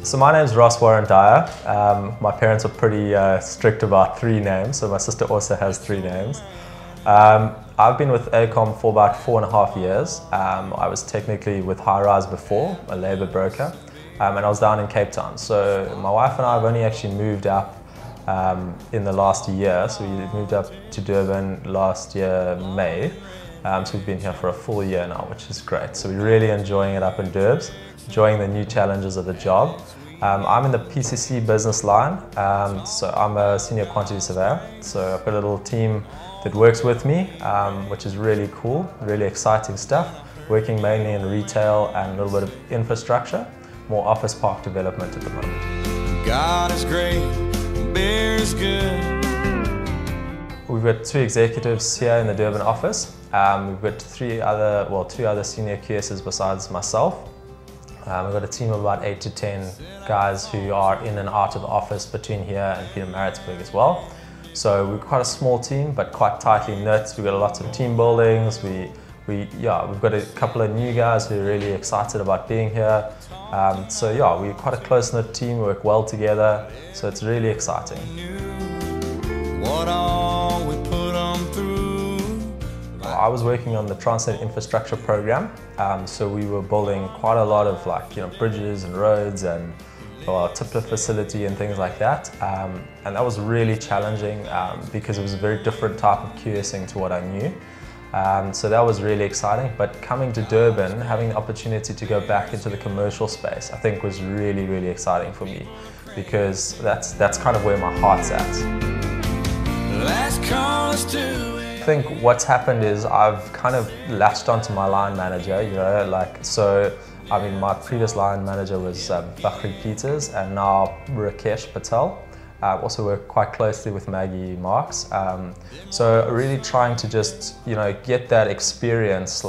So my name's Ross Warren Dyer. My parents are pretty strict about 3 names, so my sister also has 3 names. I've been with AECOM for about 4.5 years. I was technically with High Rise before, a labour broker, and I was down in Cape Town. So my wife and I have only actually moved up in the last year. So we moved up to Durban last year, May. So we've been here for a full year now, which is great. So we're really enjoying it up in Durbs, enjoying the new challenges of the job. I'm in the PCC business line, so I'm a senior quantity surveyor. So I've got a little team that works with me, which is really cool, really exciting stuff. Working mainly in retail and a little bit of infrastructure, more office park development at the moment. God is great, beer is good. We've got 2 executives here in the Durban office. We've got 2 other senior QSs besides myself. We've got a team of about 8 to 10 guys who are in and out of the office between here and Pietermaritzburg as well. So we're quite a small team, but quite tightly knit. We've got lots of team buildings. We've got a couple of new guys who are really excited about being here. So yeah, we're quite a close-knit team. We work well together. So it's really exciting. What all we put them through. I was working on the Transnet infrastructure program, so we were building quite a lot of bridges and roads and Tippler facility and things like that, and that was really challenging because it was a very different type of QSing to what I knew. So that was really exciting, but coming to Durban, having the opportunity to go back into the commercial space, I think was really, really exciting for me, because that's kind of where my heart's at. Last call is to I think what's happened is I've kind of latched onto my line manager, my previous line manager was Bakri Peters, and now Rakesh Patel. I also work quite closely with Maggie Marks. So really trying to just, get that experience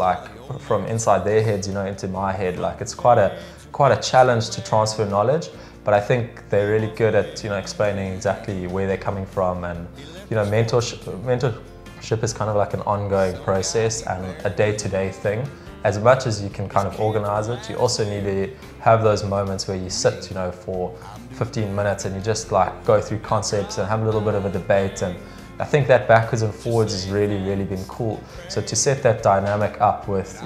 from inside their heads, into my head. It's quite a challenge to transfer knowledge, but I think they're really good at, explaining exactly where they're coming from, and, mentorship is kind of like an ongoing process and a day-to-day thing. As much as you can kind of organize it, you also need to have those moments where you sit, for 15 minutes and you just go through concepts and have a little bit of a debate. And I think that backwards and forwards has really, really been cool. So to set that dynamic up with,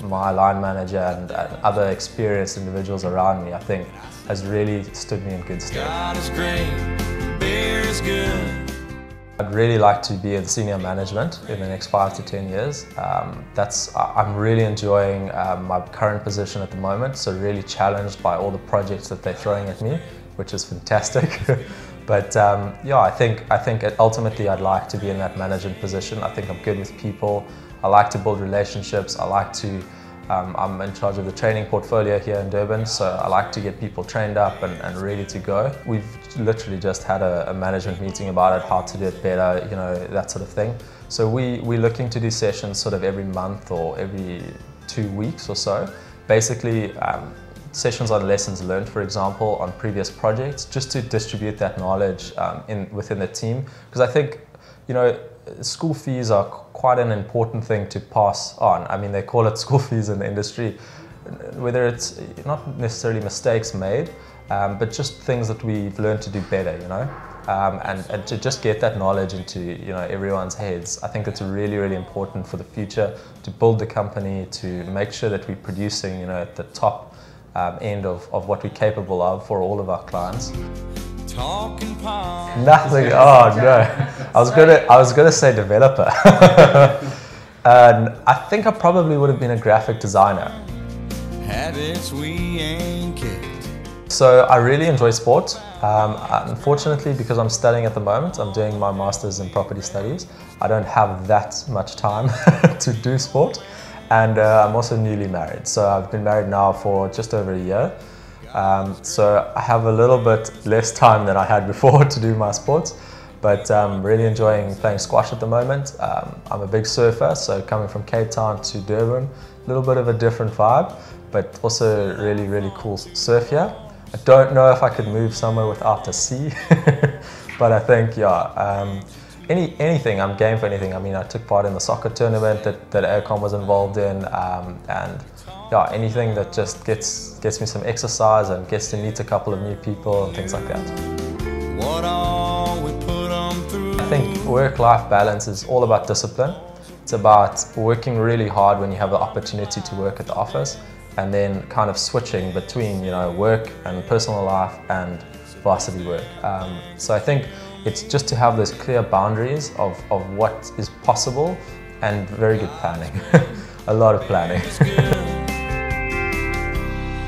my line manager and other experienced individuals around me, I think has really stood me in good stead. God is great, beer is good. I'd really like to be in senior management in the next 5 to 10 years. I'm really enjoying my current position at the moment, so really challenged by all the projects that they're throwing at me, which is fantastic. But I think ultimately I'd like to be in that management position. I think I'm good with people. I like to build relationships. I'm in charge of the training portfolio here in Durban, so I like to get people trained up and ready to go. We've literally just had a management meeting about it, how to do it better, that sort of thing. So we're looking to do sessions sort of every month or every 2 weeks or so. Basically, sessions on lessons learned, for example, on previous projects, just to distribute that knowledge within the team. Because I think, school fees are quite an important thing to pass on. I mean, they call it school fees in the industry, whether it's not necessarily mistakes made, but just things that we've learned to do better, and to just get that knowledge into, everyone's heads. I think it's really, really important for the future to build the company, to make sure that we're producing, at the top end of what we're capable of for all of our clients. Talking palms. Nothing. Oh no. I was gonna say developer. I think I probably would have been a graphic designer. Habits we ain't kicked. So I really enjoy sport. Unfortunately, because I'm studying at the moment, I'm doing my master's in property studies. I don't have that much time to do sport, and I'm also newly married. So I've been married now for just over a year. So I have a little bit less time than I had before to do my sports, but I'm really enjoying playing squash at the moment. I'm a big surfer, so coming from Cape Town to Durban, a little bit of a different vibe, but also really, really cool surf here. I don't know if I could move somewhere without the sea, but I think, anything, I'm game for anything. I mean, I took part in the soccer tournament that AECOM was involved in, and yeah, anything that just gets me some exercise and gets to meet a couple of new people and things like that. What all we put 'em through. I think work-life balance is all about discipline. It's about working really hard when you have the opportunity to work at the office, and then kind of switching between, you know, work and personal life and varsity work. So I think it's just to have those clear boundaries of what is possible and very good planning. A lot of planning.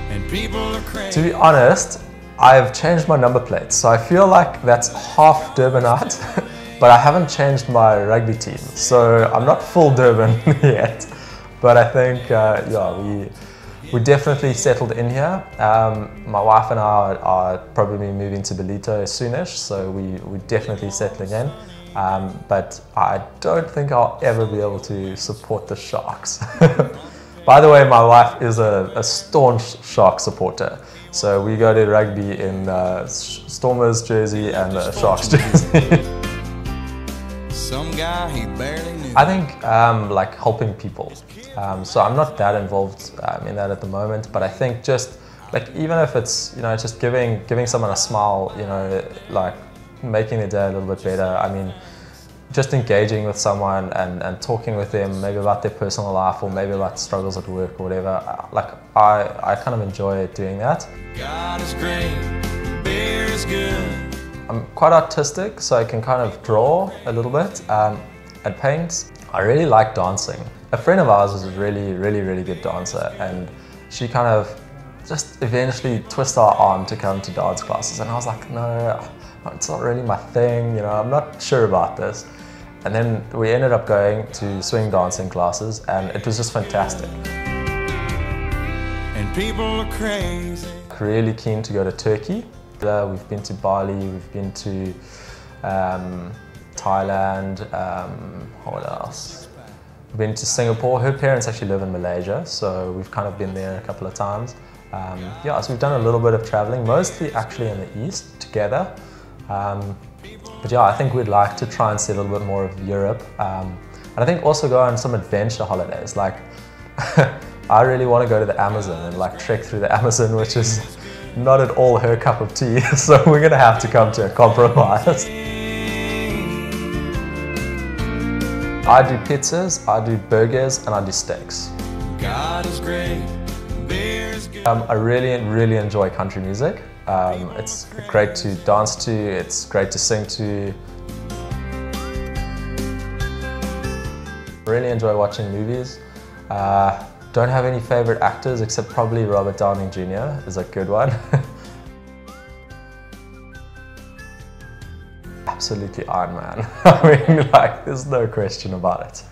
And people are crazy. To be honest, I've changed my number plate, so I feel like that's half Durbanite, but I haven't changed my rugby team, so I'm not full Durban yet. But I think, yeah, we definitely settled in here. My wife and I are probably moving to Ballito soonish, so we're definitely settling in. But I don't think I'll ever be able to support the Sharks. By the way, my wife is a staunch Shark supporter. So we go to rugby in Stormers jersey and Sharks jersey. Some guy he barely knew. I think like helping people. So I'm not that involved in that at the moment, but I think just like even if it's, you know, just giving someone a smile, you know, like making their day a little bit better. I mean, just engaging with someone and talking with them maybe about their personal life or maybe about struggles at work or whatever. Like I kind of enjoy doing that. God is great, beer is good. I'm quite artistic, so I can kind of draw a little bit and paint. I really like dancing. A friend of ours is a really good dancer, and she kind of just eventually twisted our arm to come to dance classes, and I was like, no, it's not really my thing, you know, I'm not sure about this. And then we ended up going to swing dancing classes, and it was just fantastic. And people are crazy. Really keen to go to Turkey. We've been to Bali, we've been to Thailand, what else? We've been to Singapore. Her parents actually live in Malaysia, so we've kind of been there a couple of times. Yeah, so we've done a little bit of traveling, mostly actually in the east together. But yeah, I think we'd like to try and see a little bit more of Europe. And I think also go on some adventure holidays. Like, I really want to go to the Amazon and like trek through the Amazon, which is not at all her cup of tea. So we're going to have to come to a compromise. I do pizzas, I do burgers, and I do steaks. God is great, beer is good. I really enjoy country music. It's great to dance to, it's great to sing to. Really enjoy watching movies. Don't have any favorite actors except probably Robert Downey Jr. is a good one. Absolutely Iron Man. I mean, like, there's no question about it.